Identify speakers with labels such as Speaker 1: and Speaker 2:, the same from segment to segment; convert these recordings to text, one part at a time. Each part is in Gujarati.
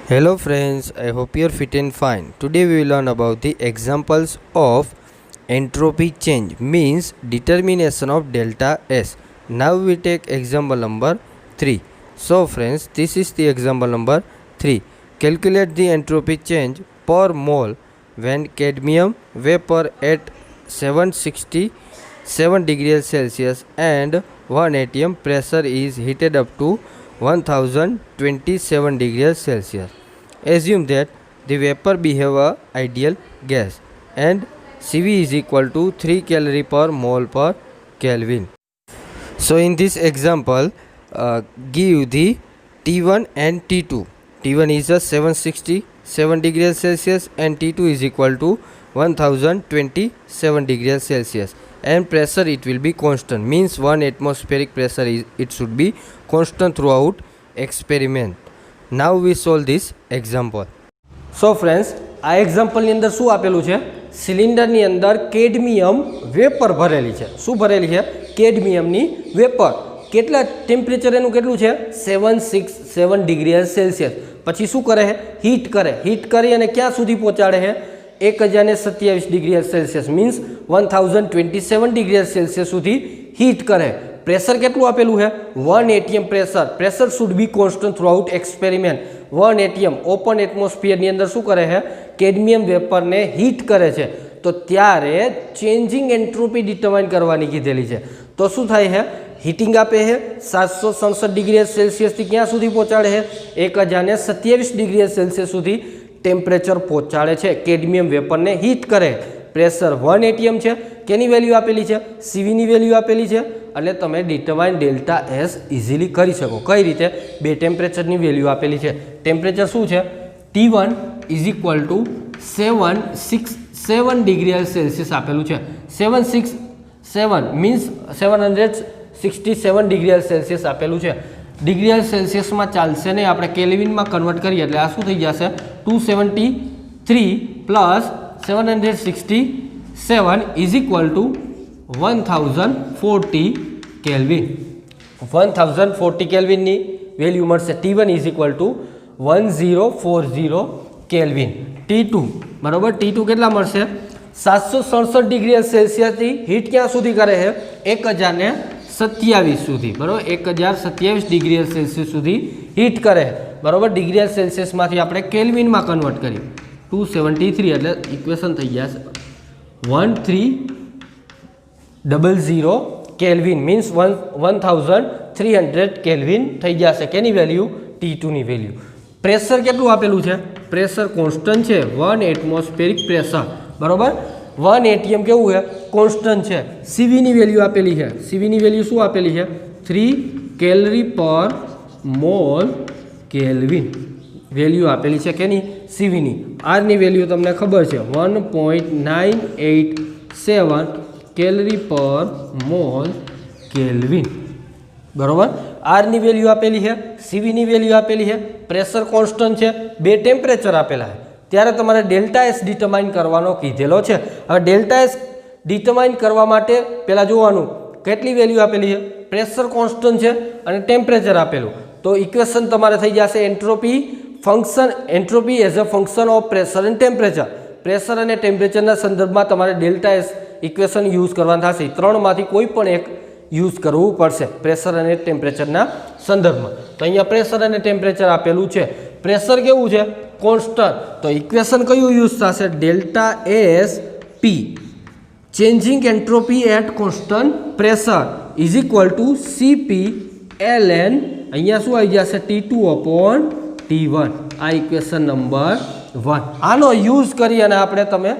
Speaker 1: Hello friends, I hope you're fit and fine. Today we will learn about the examples of entropy change, means determination of delta S. Now we take example number 3. So friends, this is the example number 3. Calculate the entropy change per mole when cadmium vapor at 767 degrees Celsius and 1 atm pressure is heated up to 1027 degrees Celsius. Assume that the vapor behave a ideal gas and Cv is equal to 3 calorie per mole per Kelvin. So in this example, give the T1 and T2. T1 is a 767 degrees Celsius and T2 is equal to 1027 degrees Celsius, and pressure it will be constant, means 1 atmospheric pressure it should be constant throughout experiment. Now we solve this example.
Speaker 2: So friends, આ એક્ઝામ્પલની અંદર શું આપેલું છે? સિલિન્ડરની અંદર કેડમિયમ વેપર ભરેલી છે. શું ભરેલી છે? કેડમિયમની વેપર. કેટલા ટેમ્પરેચર એનું કેટલું છે? 767 ડિગ્રી સેલ્સિયસ. પછી શું કરે છે? હીટ કરે. હીટ કરી અને ક્યાં સુધી પહોંચાડે છે? 1027 degree Celsius, means 1027 degree Celsius સુધી હીટ કરે. પ્રેશર કેટલું આપેલું છે? 1 atm pressure. Pressure should be constant throughout experiment. 1 atm open એટમોસ્ફિયરની અંદર શું કરે છે? કેડમિયમ વેપરને હીટ કરે છે. તો ત્યારે ચેન્જિંગ એન્ટ્રોપી ડિટરમાઇન કરવાની કીધેલી છે. તો શું થાય છે? હીટિંગ આપે છે 767 ડિગ્રી સેલ્સિયસથી ક્યાં સુધી પહોંચાડે છે? 1027 ડિગ્રી સેલ્સિયસ સુધી ટેમ્પરેચર પહોંચાડે છે. કેડમિયમ વેપરને હીટ કરે. પ્રેશર 1 atm છે. કેની વેલ્યુ આપેલી છે? સીવીની વેલ્યુ આપેલી છે. એટલે તમે ડિટરમાઇન ડેલ્ટા એસ ઇઝીલી કરી શકો. કઈ રીતે? બે ટેમ્પરેચરની વેલ્યુ આપેલી છે. ટેમ્પરેચર શું છે? T1 is equal two 767 degree Celsius આપેલું છે. 767 મીન્સ 767 ડિગ્રી સેલ્સિયસ આપેલું છે. ડિગ્રી સેલ્સિયસમાં ચાલશે નહીં, આપણે કેલ્વિનમાં કન્વર્ટ કરીએ એટલે આ શું થઈ જશે? 273 plus 767 is equal to 1040 kelvin. 1040 કેલ્વિનની વેલ્યુ મળશે. T1 is equal to 1040 kelvin. T2 બરાબર, T2 કેટલા મળશે? 767 ડિગ્રી સેલ્સિયસથી હીટ ક્યાં સુધી કરે છે? 1027 સુધી. બરાબર, 1027 ડિગ્રી સેલ્સિયસ સુધી હીટ કરે. બરાબર, ડિગ્રી સેલ્સિયસમાંથી આપણે કેલ્વિનમાં કન્વર્ટ કરીએ. 273 એટલે ઇક્વેશન થઈ જશે 1300 કેલ્વિન, મીન્સ 1300 કેલ્વિન થઈ જશે. કેની વેલ્યુ? T2ની વેલ્યુ. પ્રેશર કેટલું આપેલું છે? પ્રેશર કોન્સ્ટન્ટ છે, 1 એટમોસ્ફેરિક પ્રેશર. બરાબર, 1 atm કેવું છે? કોન્સ્ટન્ટ છે. સીવીની વેલ્યુ આપેલી છે. સીવીની વેલ્યુ શું આપેલી છે? 3 calorie per mall kelvin value આપેલી છે. કેની? સીવીની. આરની વેલ્યુ તમને ખબર છે 1.987 કેલરી પર મોલ કેલ્વિન. બરાબર, આરની વેલ્યુ આપેલી છે, સીવીની વેલ્યુ આપેલી છે, પ્રેશર કોન્સ્ટન્ટ છે, બે ટેમ્પરેચર આપેલા છે. ત્યારે તમારે ડેલ્ટા એસ ડિટરમાઇન કરવાનો કીધેલો છે. હવે ડેલ્ટા એસ ડિટરમાઇન કરવા માટે પહેલાં જોવાનું કેટલી વેલ્યુ આપેલી છે? પ્રેશર કોન્સ્ટન્ટ છે અને ટેમ્પરેચર આપેલું. તો ઇક્વેશન તમારે થઈ જશે entropy function, entropy as a function of pressure and temperature. Pressure અને ટેમ્પરેચરના સંદર્ભમાં તમારે ડેલ્ટા એસ ઇક્વેશન યુઝ કરવાના થશે. ત્રણમાંથી કોઈ પણ એક યુઝ કરવું પડશે પ્રેશર અને ટેમ્પરેચરના સંદર્ભમાં. તો અહીંયા પ્રેશર અને ટેમ્પરેચર આપેલું છે. પ્રેશર કેવું છે? કોન્સ્ટન્ટ. તો ઇક્વેશન કયું યુઝ થશે? Delta S P, changing entropy at constant pressure is equal to CP LN. અહીંયા શું આવી જશે? T2 upon T1. આ ઇક્વેશન નંબર 1. આનો યુઝ કરી અને આપણે તમે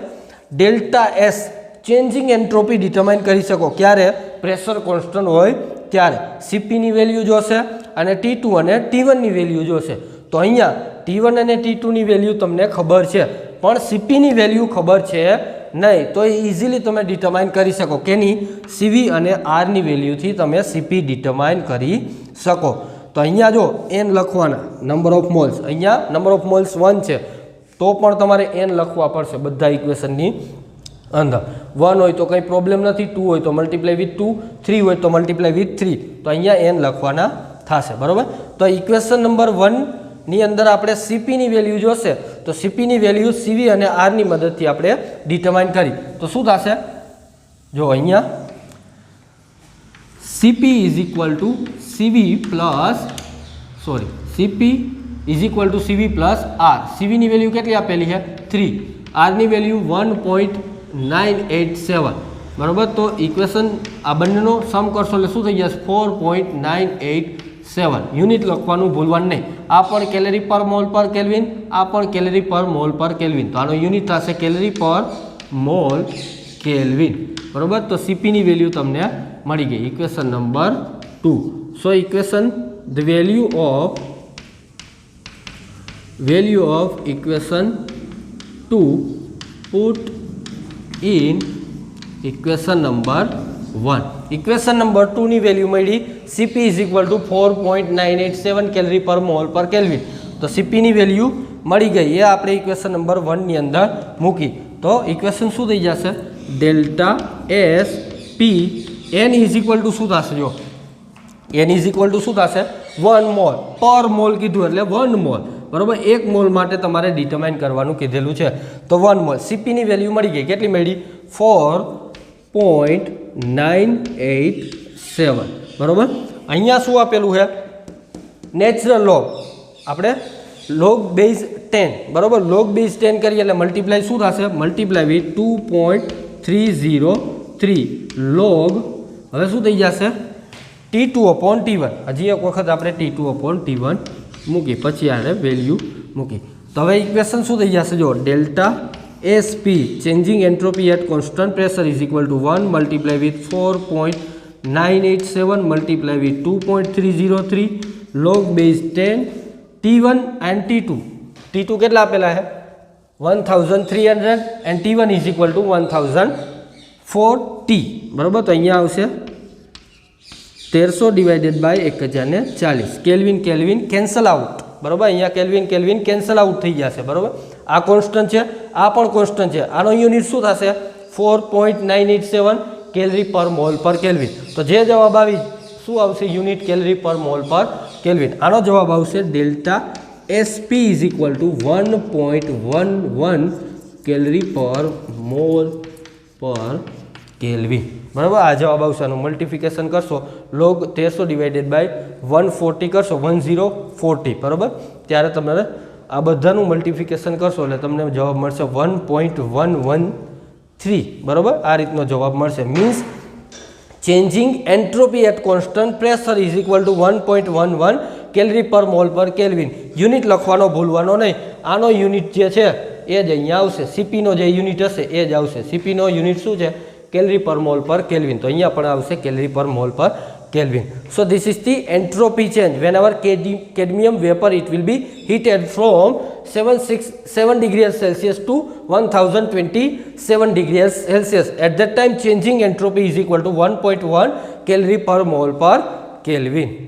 Speaker 2: delta S changing entropy determine કરી શકો. ક્યારે? પ્રેશર કોન્સ્ટન્ટ હોય ત્યારે. સીપીની વેલ્યુ જોશે અને T2 અને T1ની વેલ્યુ જોશે. તો અહીંયા T1 અને T2ની વેલ્યુ તમને ખબર છે, પણ સીપીની વેલ્યુ ખબર છે નહીં. તો એ ઇઝીલી તમે ડિટરમાઇન કરી શકો. કેની? સીવી અને આરની વેલ્યુથી તમે સીપી ડિટરમાઇન કરી શકો. તો અહીંયા જો n લખવાના, નંબર ઓફ મોલ્સ. અહીંયા નંબર ઓફ મોલ્સ 1 છે, તો પણ તમારે n લખવા પડશે બધા ઇક્વેશનની અંદર. 1 હોય તો કંઈ પ્રોબ્લેમ નથી, 2 હોય તો મલ્ટીપ્લાય વિથ 2, 3 હોય તો મલ્ટીપ્લાય વિથ 3. તો અહીંયા n લખવાના થશે. બરાબર, તો ઇક્વેશન નંબર 1 ની અંદર આપણે સીપીની વેલ્યુ જોશે તો સીપીની વેલ્યુ સીવી અને આરની મદદથી આપણે ડિટરમાઇન કરી તો શું થશે જો અહીંયા CP is equal to CV plus CP is equal to CV plus R સીવીની વેલ્યુ કેટલી આપેલી છે 3 આરની વેલ્યુ 1.987 બરાબર તો ઇક્વેશન આ બંનેનો સમ કરશો એટલે શું થઈ જશે 4.987 યુનિટ લખવાનું ભૂલવાનું નહીં આ પણ calorie per mole per kelvin આ પણ calorie per mole per kelvin તો આનો યુનિટ થશે કેલરી પર મોલ કેલ્વિન બરાબર તો સીપીની વેલ્યુ તમને મળી ગઈ equation number 2 so equation the value of equation 2 put in equation number 1 equation number 2 ની વેલ્યુ મળી Cp is equal two 4.987 calorie per mole per kelvin તો Cp ની વેલ્યુ મળી ગઈ એ આપણે ઇક્વેશન નંબર 1 ની અંદર મૂકી તો ઇક્વેશન શું થઈ જશે delta S P n is equal two શું થશે જો n ઇઝ ઇક્વલ ટુ શું થશે 1 મોલ પર મોલ કીધું એટલે 1 મોલ બરાબર 1 મોલ માટે તમારે ડિટરમાઇન કરવાનું કીધેલું છે તો 1 મોલ Cp ની વેલ્યુ મળી ગઈ કેટલી મળી 4.987 બરાબર અહીંયા શું આપેલું છે નેચરલ લોગ આપણે લોગ બેઝ 10 બરાબર લોગ બેઝ 10 કરીએ એટલે મલ્ટીપ્લાય શું થશે મલ્ટીપ્લાય વિથ 2.303 લોગ હવે શું થઈ જશે T2 upon T1 હજી એક વખત આપણે T2 upon T1 મૂકી પછી આને વેલ્યુ મૂકી તો હવે ઇક્વેશન શું થઈ જશે જો delta SP changing entropy at constant pressure is equal to 1 multiply with 4.987 multiply with 2.303 log base 10 T1 and T2 કેટલા આપેલા છે 1300 and T1 is equal to 1040 બરાબર તો અહીંયા આવશે 1300 divided by 1040 kelvin cancel out બરાબર અહીંયા કેલ્વિન કેન્સલ આઉટ થઈ જશે બરાબર આ કોન્સ્ટન્ટ છે આ પણ કોન્સ્ટન્ટ છે આનો યુનિટ શું થશે 4.987 calorie per mole per kelvin તો જે જવાબ આવી શું આવશે unit calorie per mole per kelvin આનો જવાબ આવશે delta SP is equal to 1.11 calorie per mole per kelvin બરાબર આ જવાબ આવશે આનું મલ્ટિફિકેશન કરશો લોગ 1300 ડિવાઇડેડ બાય 140 કરશો 1040 બરાબર ત્યારે તમારે આ બધાનું મલ્ટિફિકેશન કરશો એટલે તમને જવાબ મળશે 1.113 બરાબર આ રીતનો જવાબ મળશે means changing entropy at constant pressure is equal to 1.11 calorie per mole per kelvin unit લખવાનો ભૂલવાનો નહીં આનો યુનિટ જે છે એ જ અહીંયા આવશે સીપીનો જે યુનિટ હશે એ જ આવશે સીપીનો યુનિટ શું છે calorie per mole per kelvin તો અહીંયા પણ આવશે કેલરી પર મોલ પર Kelvin. So this is the entropy change. Whenever cadmium vapor, it will be heated from 7 degrees Celsius to 1027 degrees Celsius. At that time, changing entropy is equal to 1.1 calorie per mole per Kelvin.